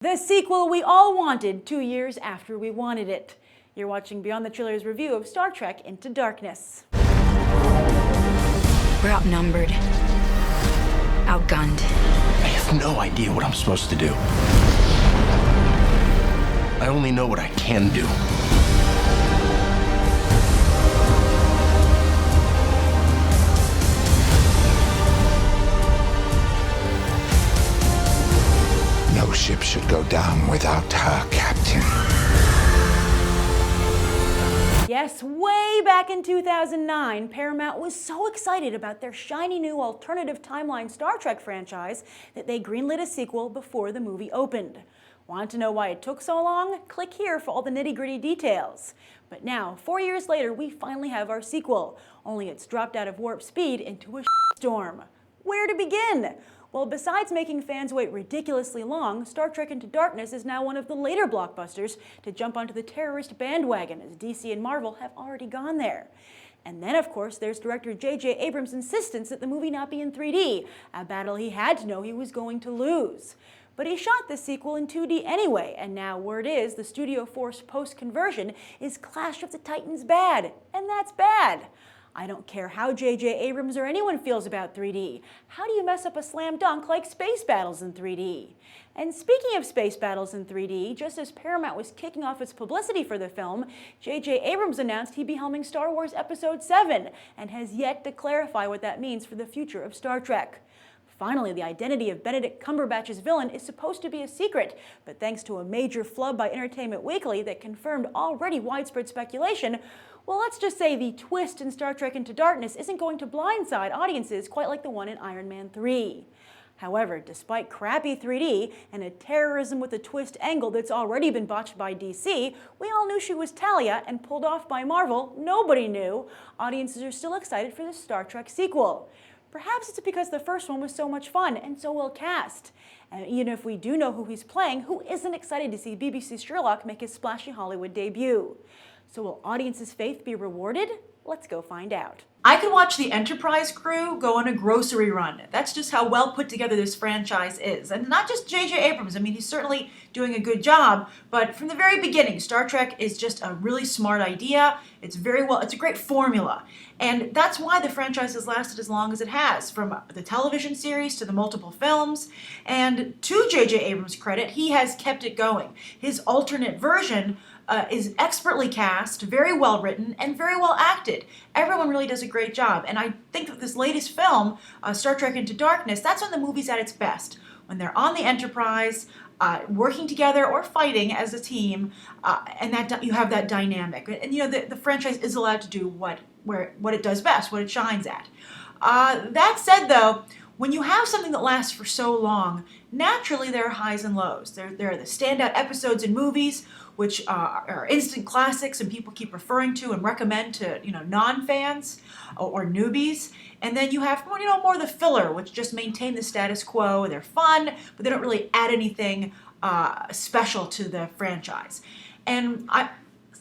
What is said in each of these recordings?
The sequel we all wanted 2 years after we wanted it. You're watching Beyond the Trailers review of Star Trek Into Darkness. We're outnumbered, outgunned. I have no idea what I'm supposed to do. I only know what I can do. No ship should go down without her captain. Yes, way back in 2009, Paramount was so excited about their shiny new alternative timeline Star Trek franchise that they greenlit a sequel before the movie opened. Want to know why it took so long? Click here for all the nitty-gritty details. But now, 4 years later, we finally have our sequel, only it's dropped out of warp speed into a storm. Where to begin? Well, besides making fans wait ridiculously long, Star Trek Into Darkness is now one of the later blockbusters to jump onto the terrorist bandwagon, as DC and Marvel have already gone there. And then, of course, there's director JJ Abrams' insistence that the movie not be in 3D, a battle he had to know he was going to lose. But he shot the sequel in 2D anyway, and now word is the studio forced post-conversion is Clash of the Titans bad, and that's bad. I don't care how JJ Abrams or anyone feels about 3D. How do you mess up a slam dunk like space battles in 3D? And speaking of space battles in 3D, just as Paramount was kicking off its publicity for the film, JJ Abrams announced he'd be helming Star Wars Episode 7 and has yet to clarify what that means for the future of Star Trek. Finally, the identity of Benedict Cumberbatch's villain is supposed to be a secret, but thanks to a major flub by Entertainment Weekly that confirmed already widespread speculation, well, let's just say the twist in Star Trek Into Darkness isn't going to blindside audiences quite like the one in Iron Man 3. However, despite crappy 3D and a terrorism with a twist angle that's already been botched by DC, we all knew she was Talia and pulled off by Marvel, nobody knew. Audiences are still excited for the Star Trek sequel. Perhaps it's because the first one was so much fun and so well cast. And even if we do know who he's playing, who isn't excited to see BBC's Sherlock make his splashy Hollywood debut? So will audiences' faith be rewarded? Let's go find out. I could watch the Enterprise crew go on a grocery run. That's just how well put together this franchise is. And not just JJ Abrams. I mean, he's certainly doing a good job, but from the very beginning, Star Trek is just a really smart idea. It's a great formula. And that's why the franchise has lasted as long as it has, from the television series to the multiple films. And to JJ Abrams' credit, he has kept it going. His alternate version is expertly cast, very well written, and very well acted. Everyone really does a great job. And I think that this latest film, Star Trek Into Darkness, that's when the movie's at its best. When they're on the Enterprise, working together or fighting as a team, and that you have that dynamic. And you know, the franchise is allowed to do what it does best, what it shines at. That said, though, when you have something that lasts for so long, naturally there are highs and lows. There are the standout episodes in movies, which are instant classics and people keep referring to and recommend to non-fans or newbies. And then you have more of the filler, which just maintain the status quo. They're fun, but they don't really add anything special to the franchise. And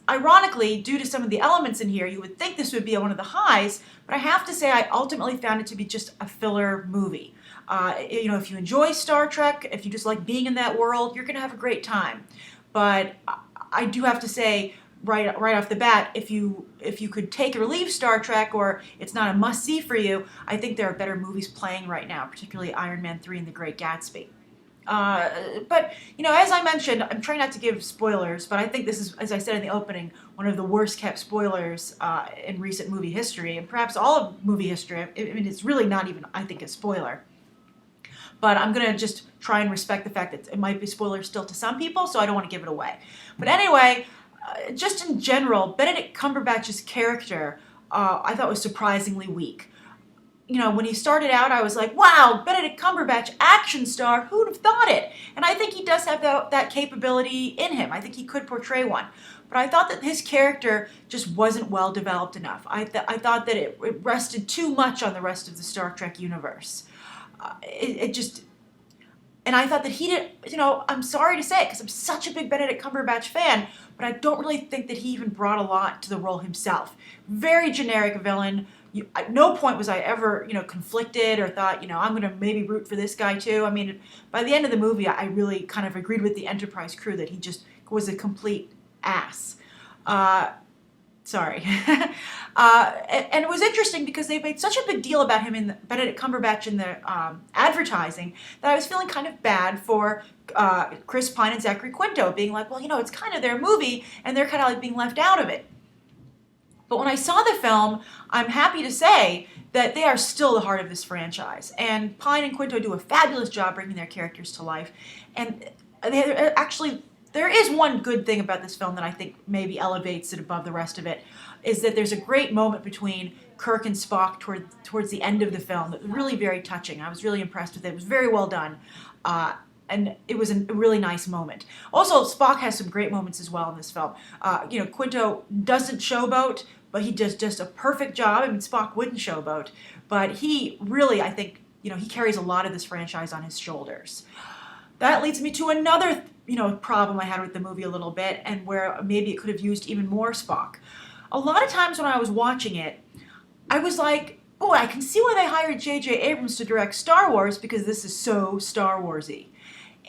ironically, due to some of the elements in here, you would think this would be one of the highs, but I have to say I ultimately found it to be just a filler movie. If you enjoy Star Trek, if you just like being in that world, you're going to have a great time. But I do have to say, right off the bat, if you could take or leave Star Trek, or it's not a must-see for you, I think there are better movies playing right now, particularly Iron Man 3 and The Great Gatsby. But as I mentioned, I'm trying not to give spoilers, but I think this is, as I said in the opening, one of the worst kept spoilers in recent movie history, and perhaps all of movie history. I mean, it's really not even, I think, a spoiler. But I'm going to just try and respect the fact that it might be spoilers still to some people, so I don't want to give it away. But anyway, just in general, Benedict Cumberbatch's character I thought was surprisingly weak. When he started out, I was like, wow, Benedict Cumberbatch, action star, who'd have thought it? And I think he does have that capability in him. I think he could portray one. But I thought that his character just wasn't well developed enough. I thought that it rested too much on the rest of the Star Trek universe. And I thought that he did, I'm sorry to say it because I'm such a big Benedict Cumberbatch fan, but I don't really think that he even brought a lot to the role himself. Very generic villain. at no point was I ever, conflicted or thought, I'm going to maybe root for this guy too. I mean, by the end of the movie, I really kind of agreed with the Enterprise crew that he just was a complete ass. Sorry. And it was interesting because they made such a big deal about him in Benedict Cumberbatch in the advertising that I was feeling kind of bad for Chris Pine and Zachary Quinto, being like, well, it's kind of their movie, and they're kind of like being left out of it. But when I saw the film, I'm happy to say that they are still the heart of this franchise. And Pine and Quinto do a fabulous job bringing their characters to life. And there is one good thing about this film that I think maybe elevates it above the rest of it, is that there's a great moment between Kirk and Spock towards the end of the film that was really very touching. I was really impressed with it. It was very well done. And it was a really nice moment. Also, Spock has some great moments as well in this film. Quinto doesn't showboat, but he does just a perfect job. I mean, Spock wouldn't showboat, but he really, I think, he carries a lot of this franchise on his shoulders. That leads me to another, problem I had with the movie a little bit, and where maybe it could have used even more Spock. A lot of times when I was watching it, I was like, oh, I can see why they hired JJ Abrams to direct Star Wars, because this is so Star Wars-y.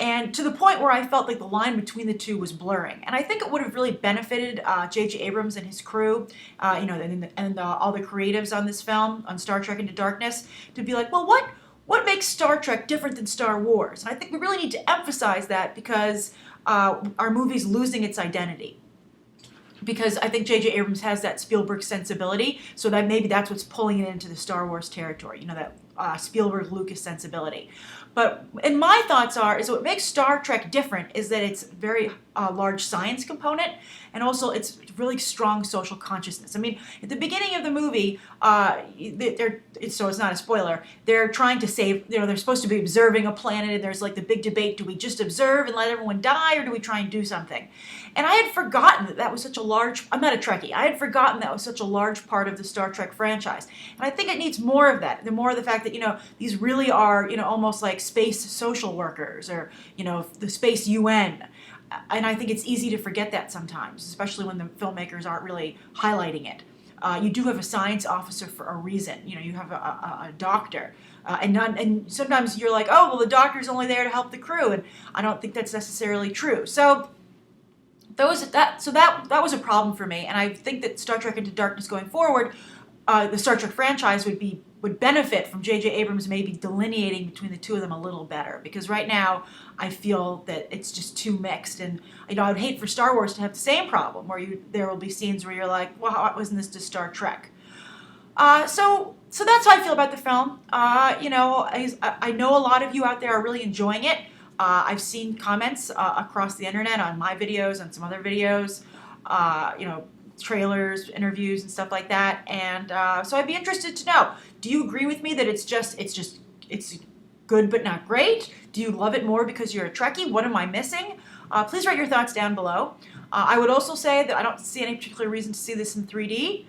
And to the point where I felt like the line between the two was blurring. And I think it would have really benefited JJ Abrams and his crew, and all the creatives on this film, on Star Trek Into Darkness, to be like, well, what makes Star Trek different than Star Wars? And I think we really need to emphasize that, because our movie's losing its identity. Because I think J.J. Abrams has that Spielberg sensibility, so that maybe that's what's pulling it into the Star Wars territory, that Spielberg-Lucas sensibility. But and my thoughts is what makes Star Trek different is that it's very large science component, and also it's really strong social consciousness. I mean, at the beginning of the movie, so it's not a spoiler, they're trying to save, they're supposed to be observing a planet, and there's like the big debate, do we just observe and let everyone die, or do we try and do something? And I had forgotten that was such a large, I'm not a Trekkie, I had forgotten that was such a large part of the Star Trek franchise. And I think it needs more of that, the more of the fact that, these really are, almost like space social workers, or, the space UN. And I think it's easy to forget that sometimes, especially when the filmmakers aren't really highlighting it. You do have a science officer for a reason. You have a doctor. And sometimes you're like, oh, well, the doctor's only there to help the crew. And I don't think that's necessarily true. So that was a problem for me. And I think that Star Trek Into Darkness going forward, the Star Trek franchise would benefit from J.J. Abrams maybe delineating between the two of them a little better. Because right now, I feel that it's just too mixed. And, I would hate for Star Wars to have the same problem, where there will be scenes where you're like, well, how wasn't this just Star Trek? So that's how I feel about the film. I know a lot of you out there are really enjoying it. I've seen comments across the internet on my videos, on some other videos, trailers, interviews, and stuff like that. And so I'd be interested to know, do you agree with me that it's good but not great? Do you love it more because you're a Trekkie? What am I missing? Please write your thoughts down below. I would also say that I don't see any particular reason to see this in 3D.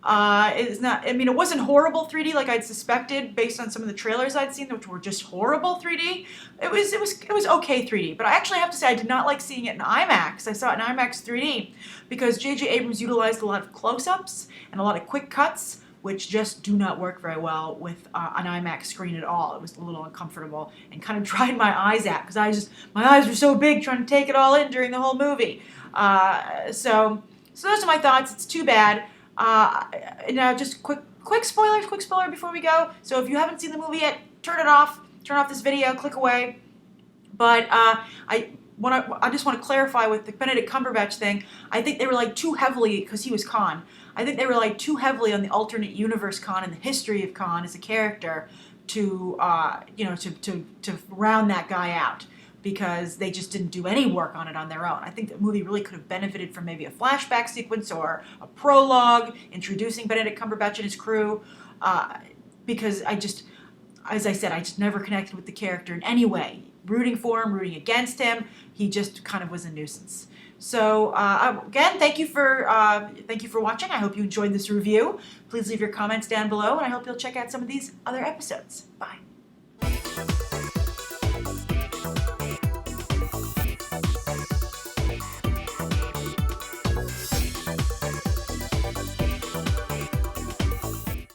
It wasn't horrible 3D like I'd suspected based on some of the trailers I'd seen, which were just horrible 3D. It was okay 3D, but I actually have to say I did not like seeing it in IMAX. I saw it in IMAX 3D because J.J. Abrams utilized a lot of close-ups and a lot of quick cuts, which just do not work very well with an IMAX screen at all. It was a little uncomfortable and kind of dried my eyes out because my eyes were so big trying to take it all in during the whole movie. So those are my thoughts. It's too bad. Now just quick spoiler before we go. So if you haven't seen the movie yet, turn it off. Turn off this video. Click away. But I just want to clarify with the Benedict Cumberbatch thing. I think they relied too heavily, because he was Khan. I think they relied too heavily on the alternate universe Khan and the history of Khan as a character to round that guy out, because they just didn't do any work on it on their own. I think the movie really could have benefited from maybe a flashback sequence or a prologue introducing Benedict Cumberbatch and his crew, because as I said, I just never connected with the character in any way. Rooting for him, rooting against him, he just kind of was a nuisance. So again, thank you for watching. I hope you enjoyed this review. Please leave your comments down below, and I hope you'll check out some of these other episodes. Bye.